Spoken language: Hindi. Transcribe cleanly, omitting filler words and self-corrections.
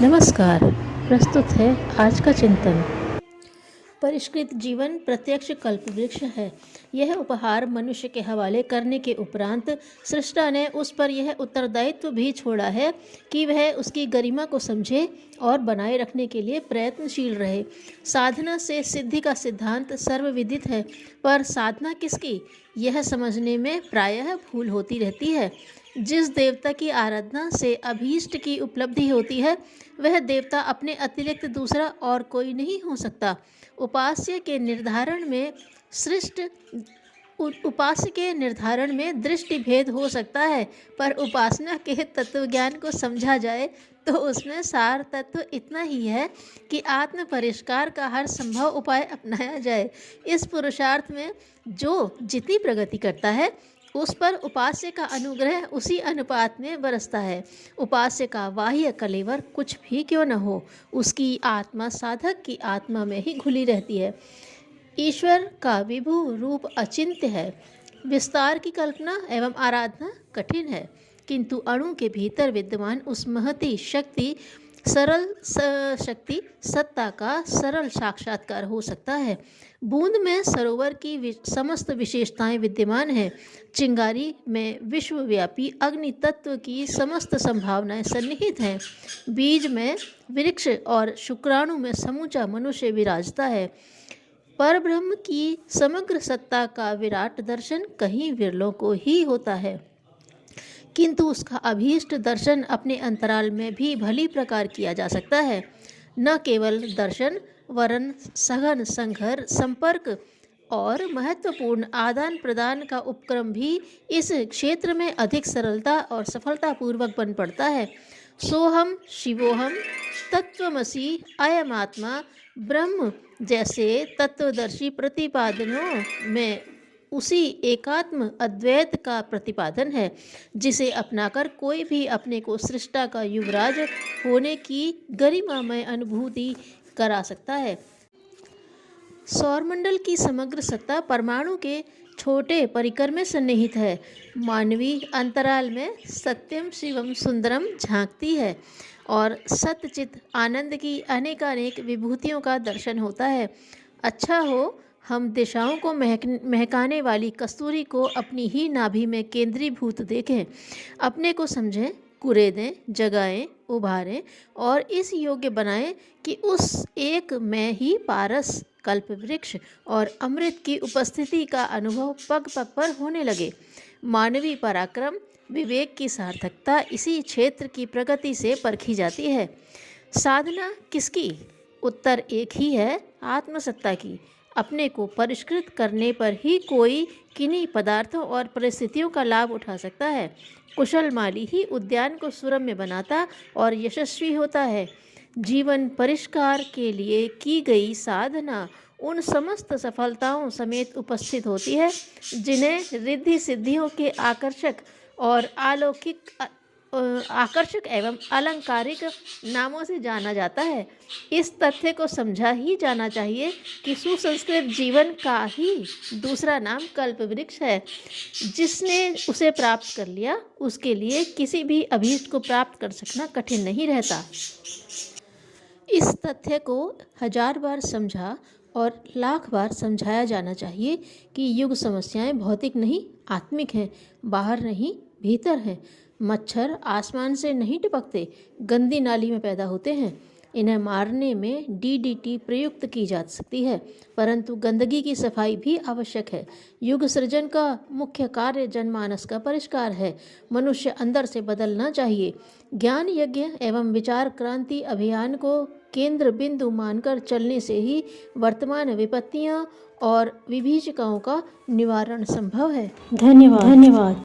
नमस्कार। प्रस्तुत है आज का चिंतन। परिष्कृत जीवन प्रत्यक्ष कल्पवृक्ष है। यह उपहार मनुष्य के हवाले करने के उपरांत सृष्टा ने उस पर यह उत्तरदायित्व भी छोड़ा है कि वह उसकी गरिमा को समझे और बनाए रखने के लिए प्रयत्नशील रहे। साधना से सिद्धि का सिद्धांत सर्वविदित है, पर साधना किसकी, यह समझने में प्रायः भूल होती रहती है। जिस देवता की आराधना से अभीष्ट की उपलब्धि होती है, वह देवता अपने अतिरिक्त दूसरा और कोई नहीं हो सकता। उपास्य के निर्धारण में दृष्टि भेद हो सकता है, पर उपासना के तत्वज्ञान को समझा जाए तो उसमें सार तत्व इतना ही है कि आत्म परिष्कार का हर संभव उपाय अपनाया जाए। इस पुरुषार्थ में जो जितनी प्रगति करता है, उस पर उपास्य का अनुग्रह उसी अनुपात में बरसता है। उपास्य का बाह्य कलेवर कुछ भी क्यों न हो, उसकी आत्मा साधक की आत्मा में ही घुली रहती है। ईश्वर का विभु रूप अचिंत्य है। विस्तार की कल्पना एवं आराधना कठिन है, किंतु अणु के भीतर विद्यमान उस महती शक्ति सत्ता का सरल साक्षात्कार हो सकता है। बूंद में सरोवर की समस्त विशेषताएं विद्यमान हैं। चिंगारी में विश्वव्यापी अग्नि तत्व की समस्त संभावनाएं सन्निहित हैं। बीज में वृक्ष और शुक्राणु में समूचा मनुष्य विराजता है। परब्रह्म की समग्र सत्ता का विराट दर्शन कहीं विरलों को ही होता है, किंतु उसका अभीष्ट दर्शन अपने अंतराल में भी भली प्रकार किया जा सकता है। न केवल दर्शन, वरन सघन संघर, संपर्क और महत्वपूर्ण आदान प्रदान का उपक्रम भी इस क्षेत्र में अधिक सरलता और सफलतापूर्वक बन पड़ता है। सोहम शिवोहम तत्वमसि अयमात्मा ब्रह्म जैसे तत्वदर्शी प्रतिपादनों में उसी एकात्म अद्वैत का प्रतिपादन है, जिसे अपनाकर कोई भी अपने को सृष्टा का युवराज होने की गरिमामय अनुभूति करा सकता है। सौरमंडल की समग्र सत्ता परमाणु के छोटे परिकर में सन्निहित है। मानवीय अंतराल में सत्यम शिवम सुंदरम झांकती है और सत्यचित आनंद की अनेकानेक विभूतियों का दर्शन होता है। अच्छा हो हम दिशाओं को महकाने वाली कस्तूरी को अपनी ही नाभि में केंद्रीभूत देखें, अपने को समझें, कुरेदें, जगाएं, उभारें और इस योग्य बनाएं कि उस एक में ही पारस, कल्पवृक्ष और अमृत की उपस्थिति का अनुभव पग पग पर होने लगे। मानवीय पराक्रम, विवेक की सार्थकता इसी क्षेत्र की प्रगति से परखी जाती है। साधना किसकी? उत्तर एक ही है, आत्मसत्ता की। अपने को परिष्कृत करने पर ही कोई किन्हीं पदार्थों और परिस्थितियों का लाभ उठा सकता है। कुशल माली ही उद्यान को सुरम्य बनाता और यशस्वी होता है। जीवन परिष्कार के लिए की गई साधना उन समस्त सफलताओं समेत उपस्थित होती है जिन्हें रिद्धि सिद्धियों के आकर्षक एवं अलंकारिक नामों से जाना जाता है। इस तथ्य को समझा ही जाना चाहिए कि सुसंस्कृत जीवन का ही दूसरा नाम कल्पवृक्ष है। जिसने उसे प्राप्त कर लिया, उसके लिए किसी भी अभीष्ट को प्राप्त कर सकना कठिन नहीं रहता। इस तथ्य को 1000 बार समझा और लाख बार समझाया जाना चाहिए कि युग समस्याएं भौतिक नहीं, आत्मिक हैं, बाहर नहीं, भीतर हैं। मच्छर आसमान से नहीं टपकते, गंदी नाली में पैदा होते हैं। इन्हें मारने में DDT प्रयुक्त की जा सकती है, परंतु गंदगी की सफाई भी आवश्यक है। युग सृजन का मुख्य कार्य जनमानस का परिष्कार है। मनुष्य अंदर से बदलना चाहिए। ज्ञान यज्ञ एवं विचार क्रांति अभियान को केंद्र बिंदु मानकर चलने से ही वर्तमान विपत्तियां और विभीषिकाओं का निवारण संभव है। धन्यवाद।